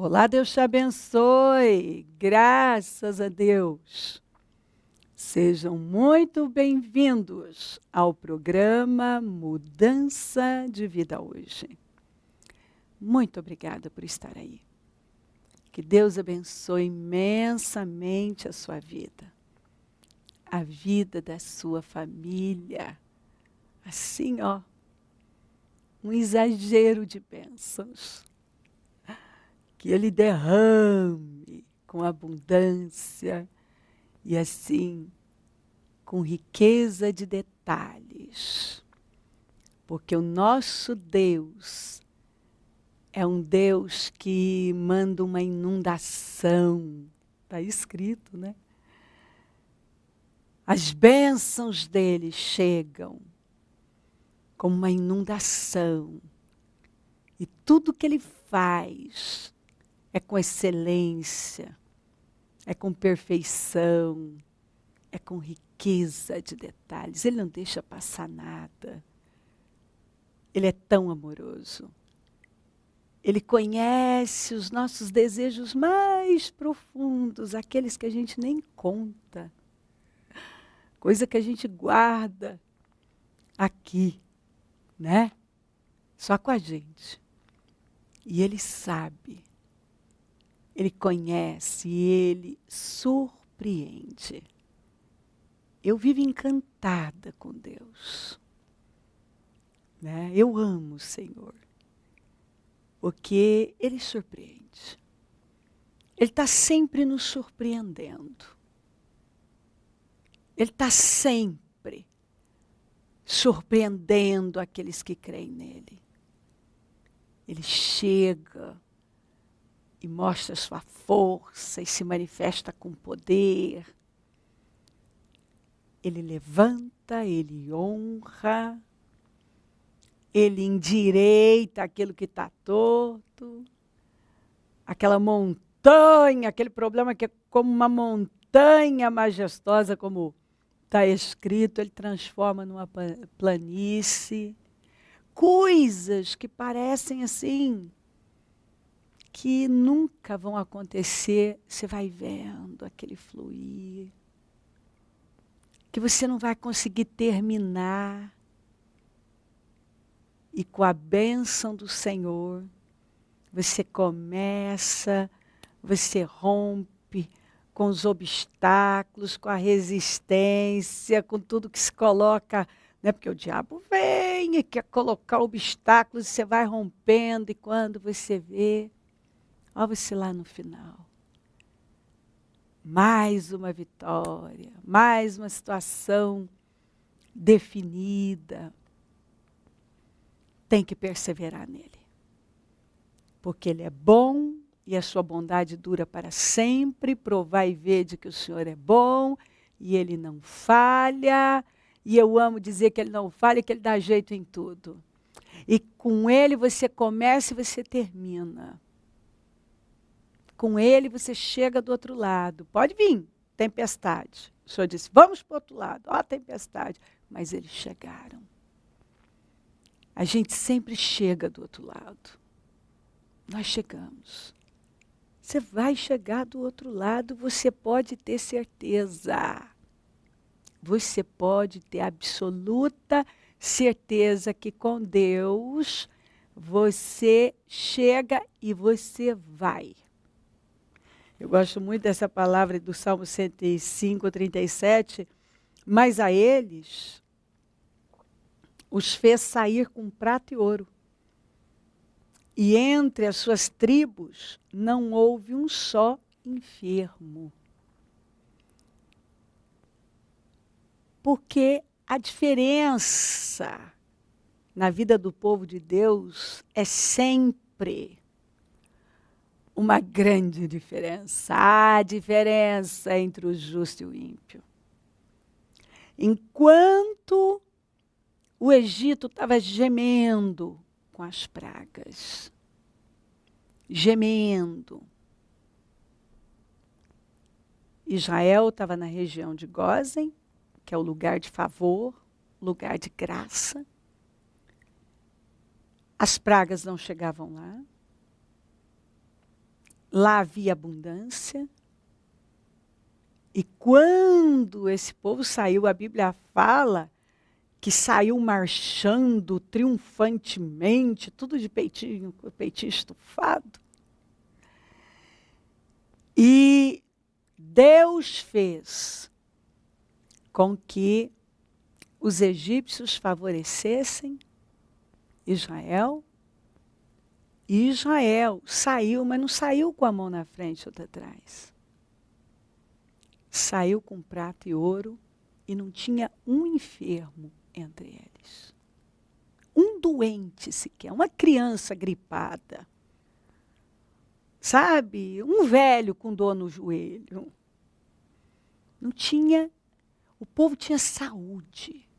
Olá, Deus te abençoe. Graças a Deus. Sejam muito bem-vindos ao programa Mudança de Vida Hoje. Muito obrigada por estar aí. Que Deus abençoe imensamente a sua vida, a vida da sua família. Assim, ó, um exagero de bênçãos. Que Ele derrame com abundância e assim, com riqueza de detalhes. Porque o nosso Deus é um Deus que manda uma inundação. Está escrito, né? As bênçãos dele chegam como uma inundação. E tudo que ele faz é com excelência, é com perfeição, é com riqueza de detalhes. Ele não deixa passar nada. Ele é tão amoroso. Ele conhece os nossos desejos mais profundos, aqueles que a gente nem conta. Coisa que a gente guarda aqui, né? Só com a gente. E ele sabe. Ele conhece, ele surpreende. Eu vivo encantada com Deus. Né? Eu amo o Senhor. Porque Ele surpreende. Ele está sempre nos surpreendendo. Ele está sempre surpreendendo aqueles que creem nele. Ele chega e mostra sua força e se manifesta com poder. Ele levanta, ele honra, ele endireita aquilo que está torto, aquela montanha, aquele problema que é como uma montanha majestosa, como está escrito, ele transforma numa planície. Coisas que parecem assim, que nunca vão acontecer, você vai vendo aquele fluir, que você não vai conseguir terminar. E com a bênção do Senhor, você começa, você rompe com os obstáculos, com a resistência, com tudo que se coloca, né? Porque o diabo vem e quer colocar obstáculos, você vai rompendo, e quando você vê, ó, você lá no final. Mais uma vitória, mais uma situação definida. Tem que perseverar nele. Porque ele é bom e a sua bondade dura para sempre. Provar e ver de que o Senhor é bom e ele não falha. E eu amo dizer que ele não falha, que ele dá jeito em tudo. E com ele você começa e você termina. Com ele você chega do outro lado. Pode vir, tempestade. O Senhor disse, vamos para o outro lado. Ó, tempestade. Mas eles chegaram. A gente sempre chega do outro lado. Nós chegamos. Você vai chegar do outro lado, você pode ter certeza. Você pode ter absoluta certeza que com Deus você chega e você vai. Eu gosto muito dessa palavra do Salmo 105, 37. Mas a eles os fez sair com prata e ouro. E entre as suas tribos não houve um só enfermo. Porque a diferença na vida do povo de Deus é sempre uma grande diferença. Há diferença entre o justo e o ímpio. Enquanto o Egito estava gemendo com as pragas. Gemendo. Israel estava na região de Gósen, que é o lugar de favor, lugar de graça. As pragas não chegavam lá. lá havia abundância. E quando esse povo saiu, a Bíblia fala que saiu marchando triunfantemente, tudo de peitinho estufado. E Deus fez com que os egípcios favorecessem Israel. E Israel saiu, mas não saiu com a mão na frente e outra atrás. Saiu com prata e ouro e não tinha um enfermo entre eles. Um doente sequer, uma criança gripada. Sabe? Um velho com dor no joelho. Não tinha, o povo tinha saúde.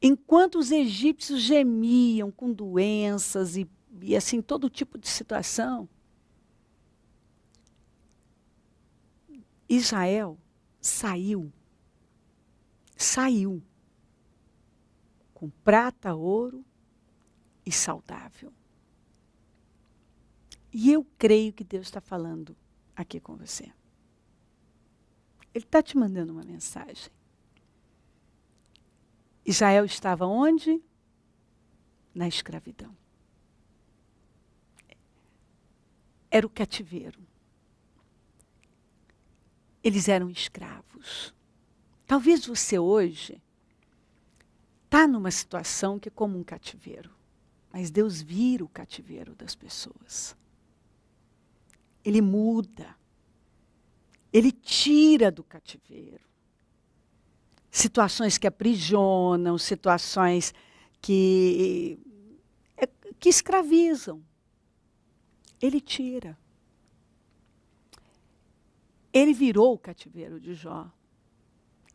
Enquanto os egípcios gemiam com doenças e assim, todo tipo de situação, Israel saiu com prata, ouro e saudável. E eu creio que Deus está falando aqui com você. Ele está te mandando uma mensagem. Israel estava onde? Na escravidão. Era o cativeiro. Eles eram escravos. Talvez você hoje está numa situação que é como um cativeiro. Mas Deus vira o cativeiro das pessoas. Ele muda. Ele tira do cativeiro. Situações que aprisionam, situações que escravizam. Ele tira. Ele virou o cativeiro de Jó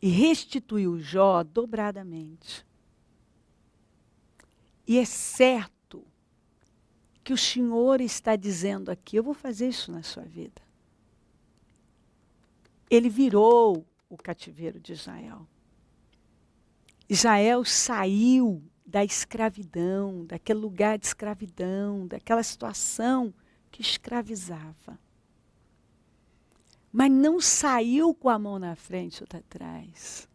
e restituiu Jó dobradamente. E é certo que o Senhor está dizendo aqui, eu vou fazer isso na sua vida. Ele virou o cativeiro de Israel. Israel saiu da escravidão, daquele lugar de escravidão, daquela situação que escravizava. Mas não saiu com a mão na frente ou atrás.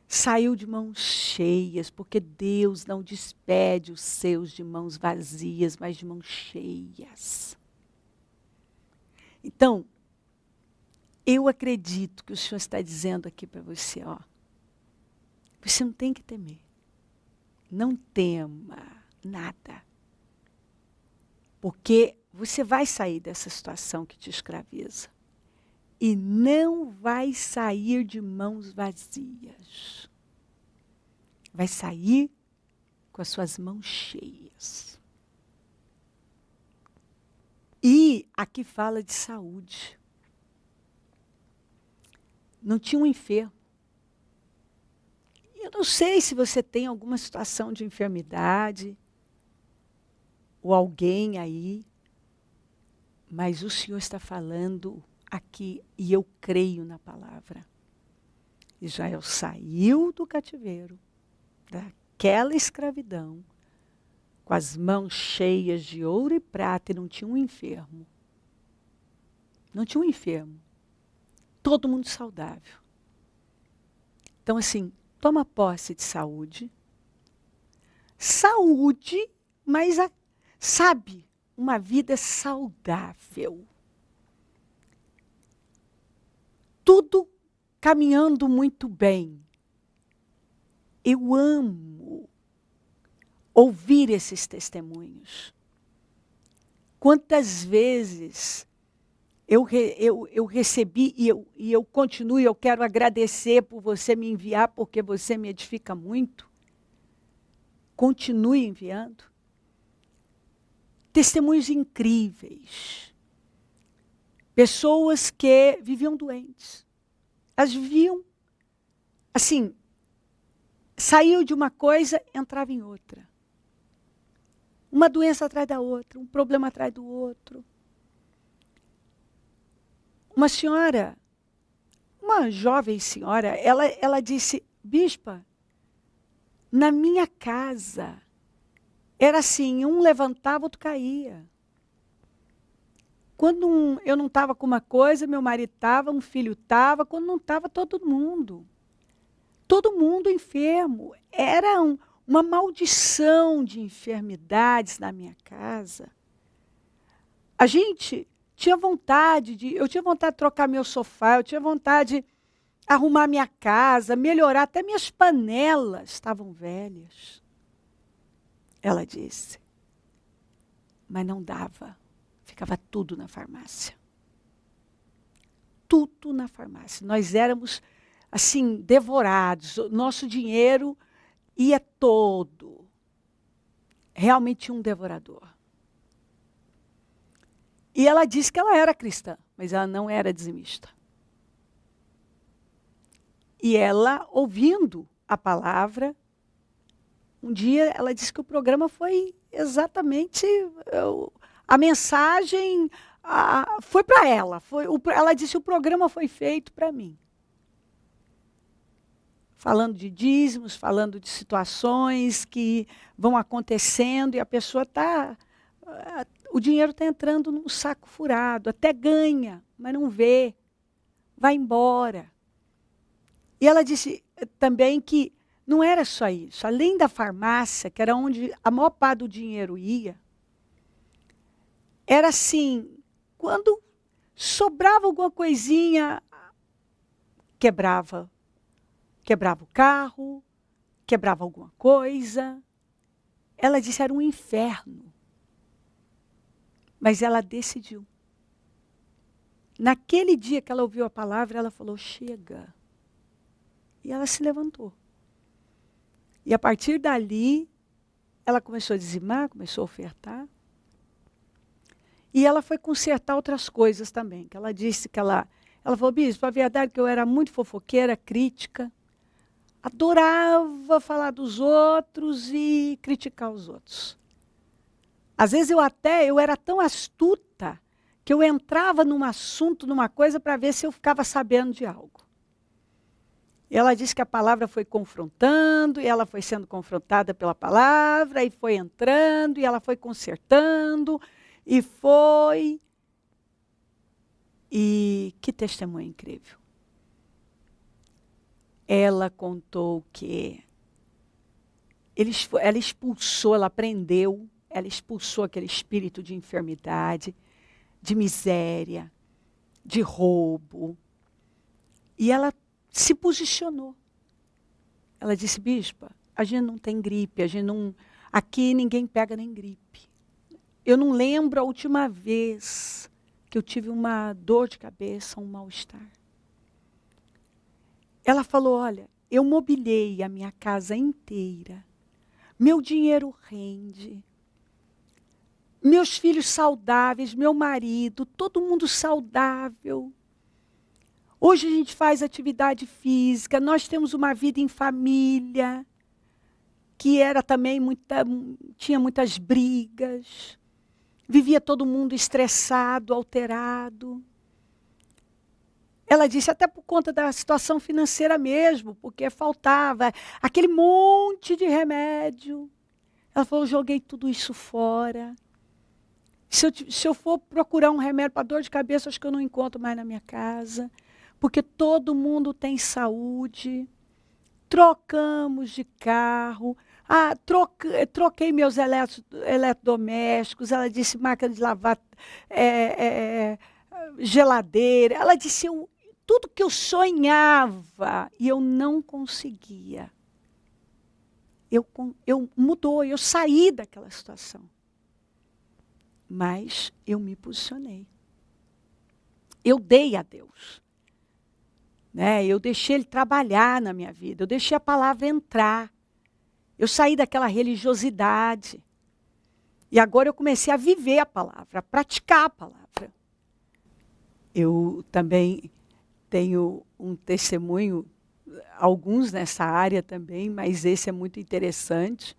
Saiu de mãos cheias, porque Deus não despede os seus de mãos vazias, mas de mãos cheias. Então, eu acredito que o Senhor está dizendo aqui para você, ó. Você não tem que temer. Não tema nada. Porque você vai sair dessa situação que te escraviza. E não vai sair de mãos vazias. Vai sair com as suas mãos cheias. E aqui fala de saúde. Não tinha um enfermo. Eu não sei se você tem alguma situação de enfermidade, ou alguém aí, mas o Senhor está falando aqui, e eu creio na palavra. Israel saiu do cativeiro, daquela escravidão, com as mãos cheias de ouro e prata, e não tinha um enfermo. Não tinha um enfermo. Todo mundo saudável. Então, assim, toma posse de saúde. Saúde, mas, sabe, uma vida saudável. Tudo caminhando muito bem. Eu amo ouvir esses testemunhos. Quantas vezes eu recebi e eu continuo, e eu quero agradecer por você me enviar, porque você me edifica muito. Continue enviando. Testemunhos incríveis. Pessoas que viviam doentes. Elas viviam, assim, saiu de uma coisa, entrava em outra. Uma doença atrás da outra, um problema atrás do outro. Uma senhora, uma jovem senhora, ela disse, bispa, na minha casa, era assim, um levantava, outro caía. Quando eu não estava com uma coisa, meu marido estava, um filho estava, quando não estava, todo mundo. Todo mundo enfermo. Era uma maldição de enfermidades na minha casa. A gente tinha vontade eu tinha vontade de trocar meu sofá, eu tinha vontade de arrumar minha casa, melhorar, até minhas panelas estavam velhas. Ela disse. Mas não dava. Ficava tudo na farmácia. Tudo na farmácia. Nós éramos, assim, devorados. O nosso dinheiro ia todo. Realmente um devorador. E ela disse que ela era cristã, mas ela não era dizimista. E ela, ouvindo a palavra, um dia ela disse que o programa foi exatamente... A mensagem foi para ela. Ela disse que o programa foi feito para mim. Falando de dízimos, falando de situações que vão acontecendo e a pessoa está... O dinheiro está entrando num saco furado, até ganha, mas não vê, vai embora. E ela disse também que não era só isso. Além da farmácia, que era onde a maior parte do dinheiro ia, era assim, quando sobrava alguma coisinha, quebrava o carro, quebrava alguma coisa. Ela disse era um inferno. Mas ela decidiu. Naquele dia que ela ouviu a palavra, ela falou, chega. E ela se levantou. E a partir dali, ela começou a dizimar, começou a ofertar. E ela foi consertar outras coisas também. Que ela disse que ela falou, bispo, a verdade é que eu era muito fofoqueira, crítica. Adorava falar dos outros e criticar os outros. Às vezes eu era tão astuta que eu entrava num assunto, numa coisa, para ver se eu ficava sabendo de algo. Ela disse que a palavra foi confrontando, e ela foi sendo confrontada pela palavra, e foi entrando, e ela foi consertando, e foi... E que testemunho incrível. Ela contou que ela expulsou, ela prendeu, ela expulsou aquele espírito de enfermidade, de miséria, de roubo. E ela se posicionou. Ela disse, bispa, a gente não tem gripe, aqui ninguém pega nem gripe. Eu não lembro a última vez que eu tive uma dor de cabeça, um mal-estar. Ela falou, olha, eu mobilei a minha casa inteira, meu dinheiro rende, meus filhos saudáveis, meu marido, todo mundo saudável. Hoje a gente faz atividade física, nós temos uma vida em família, que era também tinha muitas brigas, vivia todo mundo estressado, alterado. Ela disse até por conta da situação financeira mesmo, porque faltava aquele monte de remédio. Ela falou, eu joguei tudo isso fora. Se eu for procurar um remédio para dor de cabeça, acho que eu não encontro mais na minha casa. Porque todo mundo tem saúde. Trocamos de carro. Troquei meus eletrodomésticos. Ela disse máquina de lavar, geladeira. Ela disse tudo que eu sonhava e eu não conseguia. Mudou, eu saí daquela situação. Mas eu me posicionei. Eu dei a Deus. Né? Eu deixei Ele trabalhar na minha vida. Eu deixei a palavra entrar. Eu saí daquela religiosidade. E agora eu comecei a viver a palavra, a praticar a palavra. Eu também tenho um testemunho, alguns nessa área também, mas esse é muito interessante.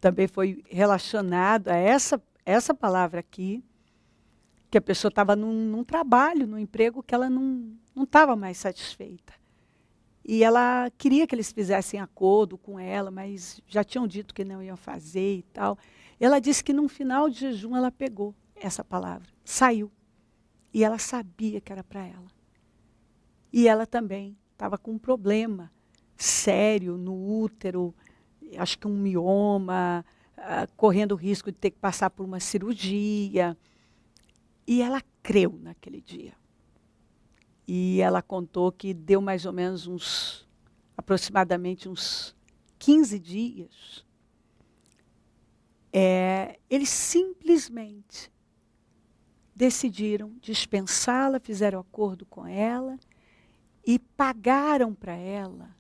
Também foi relacionado a essa palavra aqui, que a pessoa estava num trabalho, num emprego que ela não estava mais satisfeita. E ela queria que eles fizessem acordo com ela, mas já tinham dito que não iam fazer e tal. E ela disse que no final de jejum ela pegou essa palavra, saiu. E ela sabia que era para ela. E ela também estava com um problema sério no útero, acho que um mioma, correndo o risco de ter que passar por uma cirurgia. E ela creu naquele dia. E ela contou que deu mais ou menos aproximadamente uns 15 dias. Eles simplesmente decidiram dispensá-la, fizeram acordo com ela e pagaram para ela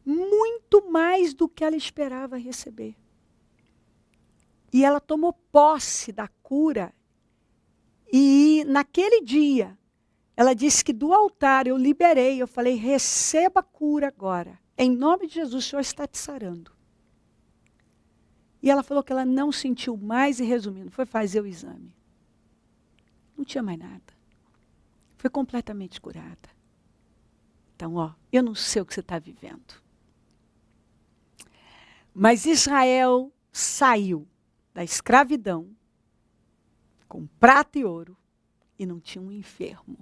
muito mais do que ela esperava receber. E ela tomou posse da cura. E naquele dia, ela disse que do altar eu liberei, eu falei, receba a cura agora. Em nome de Jesus, o Senhor está te sarando. E ela falou que ela não sentiu mais, e resumindo, foi fazer o exame. Não tinha mais nada. Foi completamente curada. Então, eu não sei o que você está vivendo. Mas Israel saiu da escravidão com prata e ouro e não tinha um enfermo.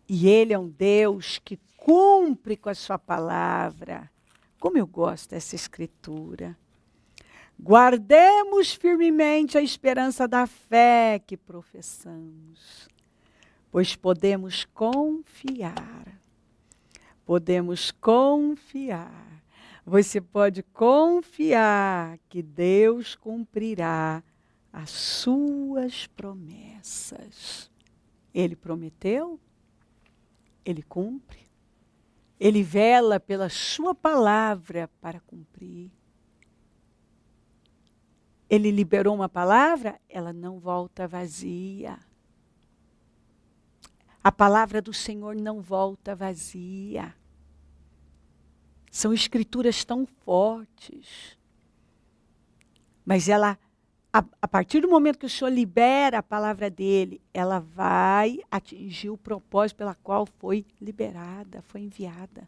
E ele é um Deus que cumpre com a sua palavra. Como eu gosto dessa escritura. Guardemos firmemente a esperança da fé que professamos, pois podemos confiar. Podemos confiar. Você pode confiar que Deus cumprirá as suas promessas. Ele prometeu, Ele cumpre. Ele vela pela sua palavra para cumprir. Ele liberou uma palavra, ela não volta vazia. A palavra do Senhor não volta vazia. São escrituras tão fortes. Mas ela, a partir do momento que o Senhor libera a palavra dele, ela vai atingir o propósito pela qual foi liberada, foi enviada.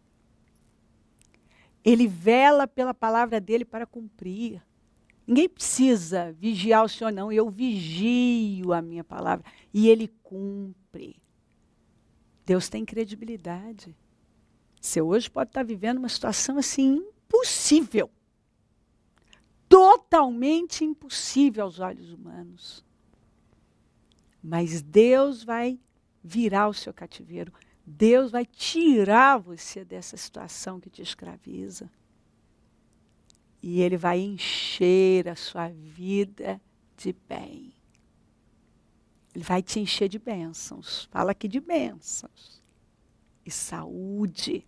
Ele vela pela palavra dele para cumprir. Ninguém precisa vigiar o Senhor, não. Eu vigio a minha palavra. E Ele cumpre. Deus tem credibilidade. Você hoje pode estar vivendo uma situação assim impossível. Totalmente impossível aos olhos humanos. Mas Deus vai virar o seu cativeiro. Deus vai tirar você dessa situação que te escraviza. E Ele vai encher a sua vida de bem. Ele vai te encher de bênçãos. Fala aqui de bênçãos. E saúde.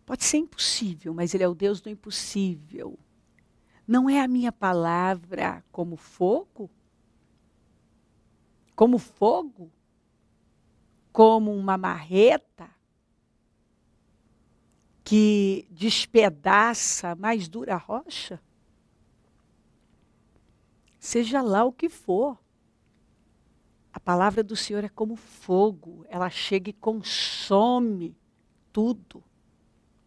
Pode ser impossível, mas Ele é o Deus do impossível. Não é a minha palavra como fogo? Como fogo? Como uma marreta? Que despedaça a mais dura rocha? Seja lá o que for. A palavra do Senhor é como fogo. Ela chega e consome tudo.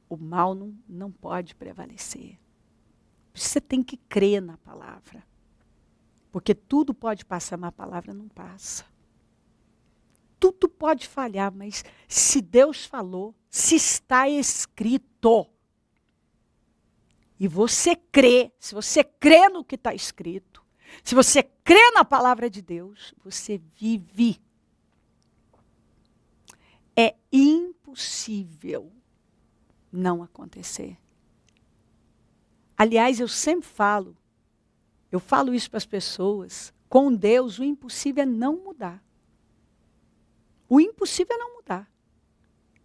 O mal não pode prevalecer. Você tem que crer na palavra. Porque tudo pode passar, mas a palavra não passa. Tudo pode falhar, mas se Deus falou, se está escrito, e você crê, se você crê no que está escrito, se você crê na palavra de Deus, você vive. É impossível não acontecer. Aliás, eu sempre falo isso para as pessoas, com Deus o impossível é não mudar. O impossível é não mudar.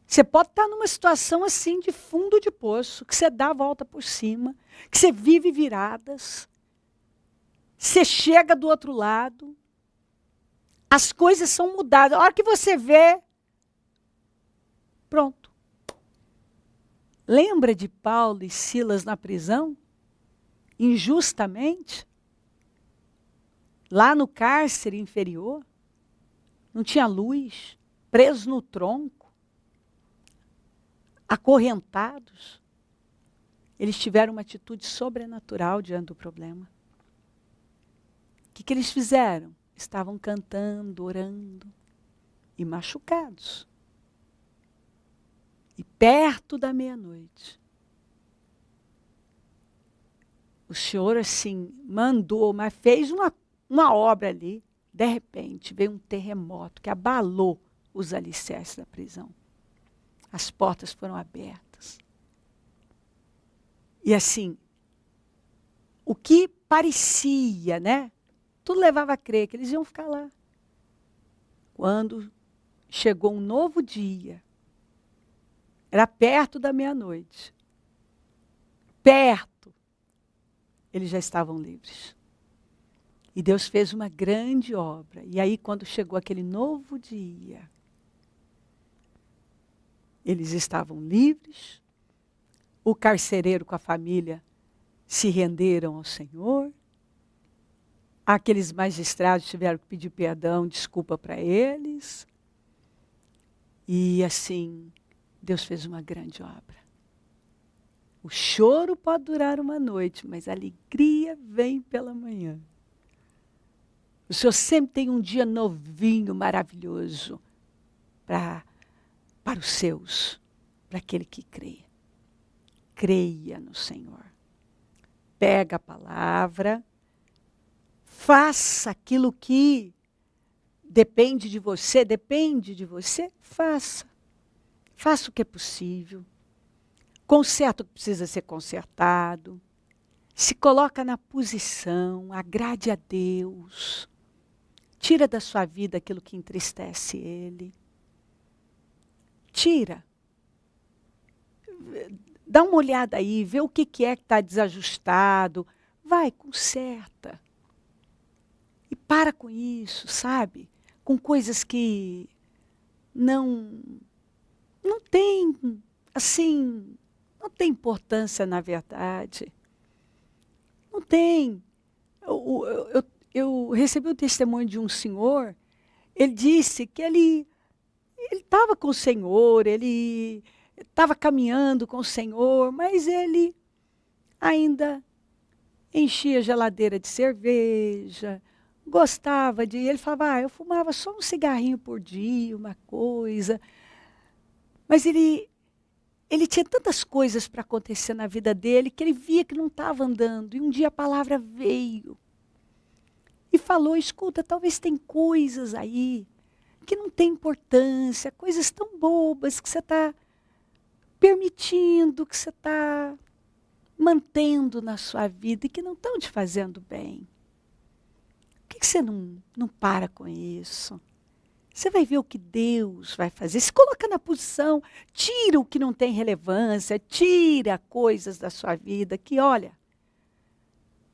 Você pode estar numa situação assim de fundo de poço, que você dá a volta por cima, que você vive viradas, você chega do outro lado, as coisas são mudadas. A hora que você vê, pronto. Lembra de Paulo e Silas na prisão? Injustamente? Lá no cárcere inferior? Não tinha luz, presos no tronco, acorrentados. Eles tiveram uma atitude sobrenatural diante do problema. O que eles fizeram? estavam cantando, orando e machucados. E perto da meia-noite, o Senhor assim mandou, mas fez uma obra ali. De repente veio um terremoto que abalou os alicerces da prisão. As portas foram abertas. E assim, o que parecia, né? Tudo levava a crer que eles iam ficar lá. Quando chegou um novo dia, era perto da meia-noite. Perto, eles já estavam livres. E Deus fez uma grande obra. E aí, quando chegou aquele novo dia, eles estavam livres. O carcereiro com a família se renderam ao Senhor. Aqueles magistrados tiveram que pedir perdão, desculpa para eles. E assim, Deus fez uma grande obra. O choro pode durar uma noite, mas a alegria vem pela manhã. O Senhor sempre tem um dia novinho, maravilhoso, para os seus, para aquele que crê. Creia no Senhor. Pega a palavra, faça aquilo que depende de você, faça. Faça o que é possível. Conserta o que precisa ser consertado. Se coloca na posição, agrade a Deus. Tira da sua vida aquilo que entristece Ele. Tira. Dá uma olhada aí, vê o que é que está desajustado. Vai, conserta. E para com isso, sabe? Com coisas que não tem, assim, não tem importância na verdade. Não tem. Eu recebi o testemunho de um senhor, ele disse que ele estava com o Senhor, ele estava caminhando com o Senhor, mas ele ainda enchia a geladeira de cerveja, gostava de... Ele falava, eu fumava só um cigarrinho por dia, uma coisa. Mas ele tinha tantas coisas para acontecer na vida dele que ele via que não estava andando. E um dia a palavra veio e falou, escuta, talvez tem coisas aí que não tem importância, coisas tão bobas que você está permitindo, que você está mantendo na sua vida e que não estão te fazendo bem. Por que você não para com isso? Você vai ver o que Deus vai fazer. Se coloca na posição, tira o que não tem relevância, tira coisas da sua vida que, olha,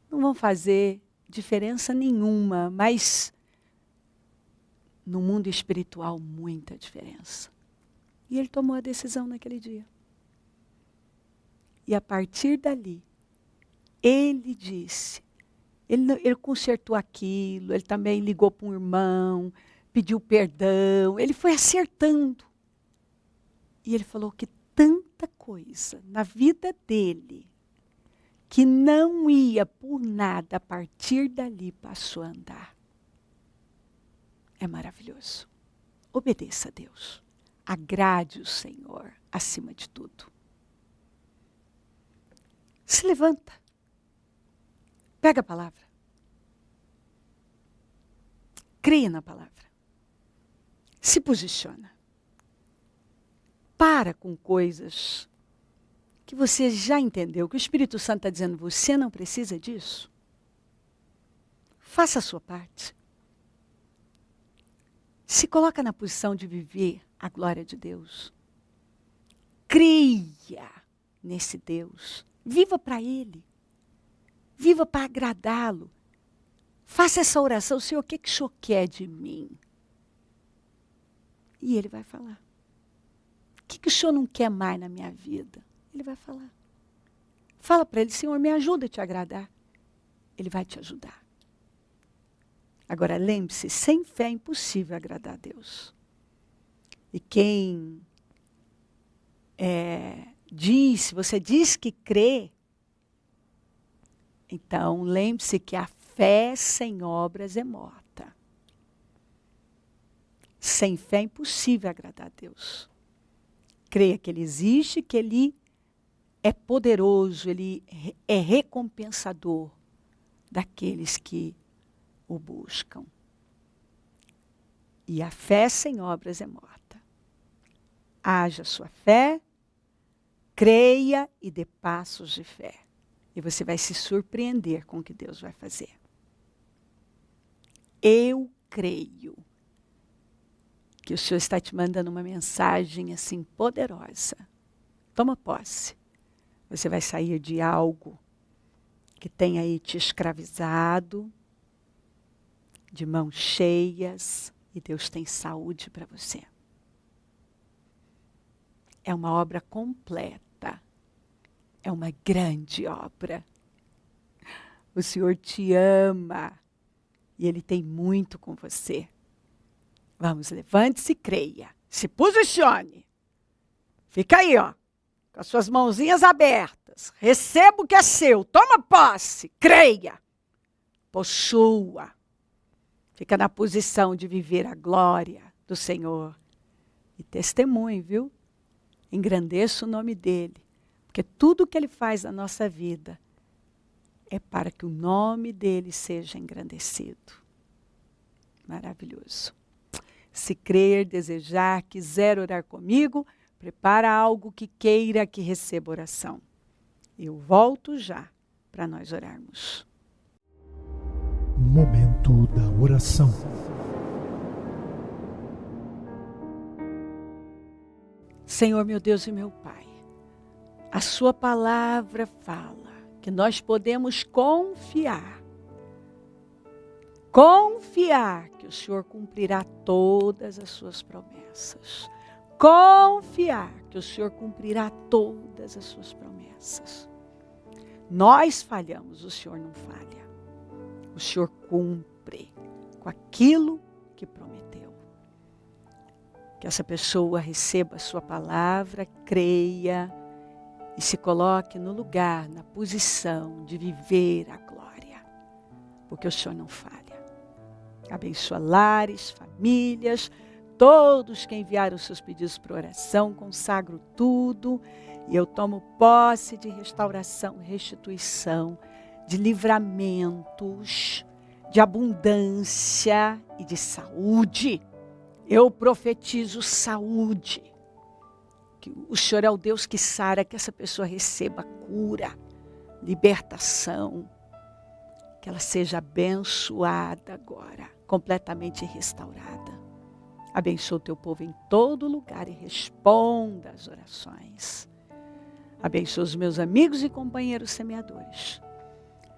não vão fazer diferença nenhuma, mas no mundo espiritual, muita diferença. E ele tomou a decisão naquele dia. E a partir dali, ele disse, ele consertou aquilo, ele também ligou para um irmão, pediu perdão, ele foi acertando. E ele falou que tanta coisa na vida dele, que não ia por nada, a partir dali passou a andar. É maravilhoso. Obedeça a Deus. Agrade o Senhor acima de tudo. Se levanta. Pega a palavra. Creia na palavra. Se posiciona. Para com coisas que você já entendeu, que o Espírito Santo está dizendo, você não precisa disso. Faça a sua parte. Se coloca na posição de viver a glória de Deus. Creia nesse Deus. Viva para Ele. Viva para agradá-lo. Faça essa oração, Senhor, o que o Senhor quer de mim? E Ele vai falar. O que o Senhor não quer mais na minha vida? Ele vai falar. Fala para Ele, Senhor, me ajuda a te agradar. Ele vai te ajudar. Agora, lembre-se, sem fé é impossível agradar a Deus. E quem você diz que crê, então lembre-se que a fé sem obras é morta. Sem fé é impossível agradar a Deus. Creia que Ele existe, que Ele é poderoso, Ele é recompensador daqueles que o buscam. E a fé sem obras é morta. Haja sua fé, creia e dê passos de fé. E você vai se surpreender com o que Deus vai fazer. Eu creio que o Senhor está te mandando uma mensagem assim poderosa. Toma posse. Você vai sair de algo que tem aí te escravizado, de mãos cheias, e Deus tem saúde para você. É uma obra completa. É uma grande obra. O Senhor te ama e Ele tem muito com você. Vamos, levante-se e creia. Se posicione. Fica aí, ó, com as suas mãozinhas abertas. Receba o que é seu. Toma posse. Creia. Possua. Fica na posição de viver a glória do Senhor. E testemunhe, viu? Engrandeça o nome dEle. Porque tudo que Ele faz na nossa vida é para que o nome dEle seja engrandecido. Maravilhoso. Se crer, desejar, quiser orar comigo, prepara algo que queira que receba oração. Eu volto já para nós orarmos. Momento da oração. Senhor, meu Deus e meu Pai, a sua palavra fala que nós podemos confiar que o Senhor cumprirá todas as suas promessas. Confiar que o Senhor cumprirá todas as suas promessas. Nós falhamos, o Senhor não falha. O Senhor cumpre com aquilo que prometeu. Que essa pessoa receba a sua palavra, creia e se coloque no lugar, na posição de viver a glória. Porque o Senhor não falha. Abençoa lares, famílias, todos que enviaram seus pedidos para oração, consagro tudo e eu tomo posse de restauração, restituição, de livramentos, de abundância e de saúde. Eu profetizo saúde. Que o Senhor é o Deus que sara, que essa pessoa receba cura, libertação, que ela seja abençoada agora, completamente restaurada. Abençoa o teu povo em todo lugar e responda às orações. Abençoa os meus amigos e companheiros semeadores.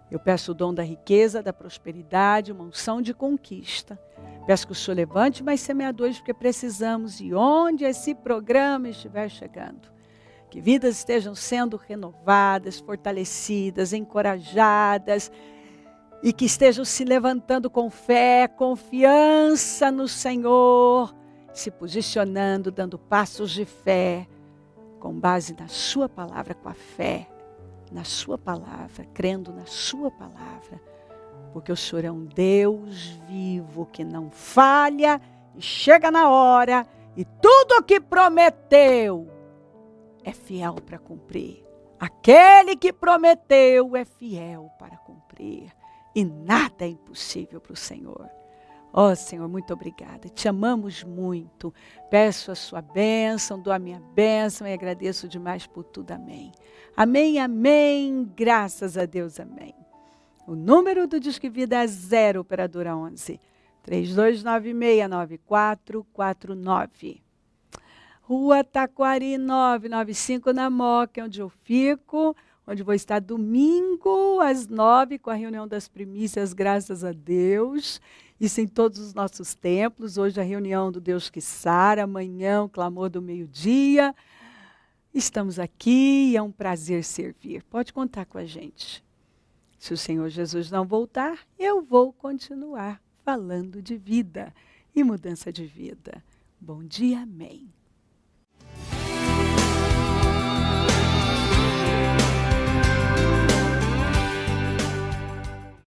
Eu peço o dom da riqueza, da prosperidade, uma unção de conquista. Peço que o Senhor levante mais semeadores, porque precisamos, e onde esse programa estiver chegando, que vidas estejam sendo renovadas, fortalecidas, encorajadas, e que estejam se levantando com fé, confiança no Senhor, se posicionando, dando passos de fé, com base na sua palavra, com a fé, na sua palavra, crendo na sua palavra, porque o Senhor é um Deus vivo que não falha e chega na hora e tudo o que prometeu é fiel para cumprir. Aquele que prometeu é fiel para cumprir e nada é impossível para o Senhor. Ó Senhor, muito obrigada, te amamos muito, peço a sua bênção, dou a minha bênção e agradeço demais por tudo, amém. Amém, amém, graças a Deus, amém. O número do Disque Vida é 0, operadora 11, 32969449. Rua Taquari 995, na Moca, onde eu fico, onde vou estar domingo às 9 com a reunião das primícias, graças a Deus. Isso em todos os nossos templos. Hoje a reunião do Deus que sara, amanhã o clamor do meio-dia. Estamos aqui e é um prazer servir. Pode contar com a gente. Se o Senhor Jesus não voltar, eu vou continuar falando de vida e mudança de vida. Bom dia, amém.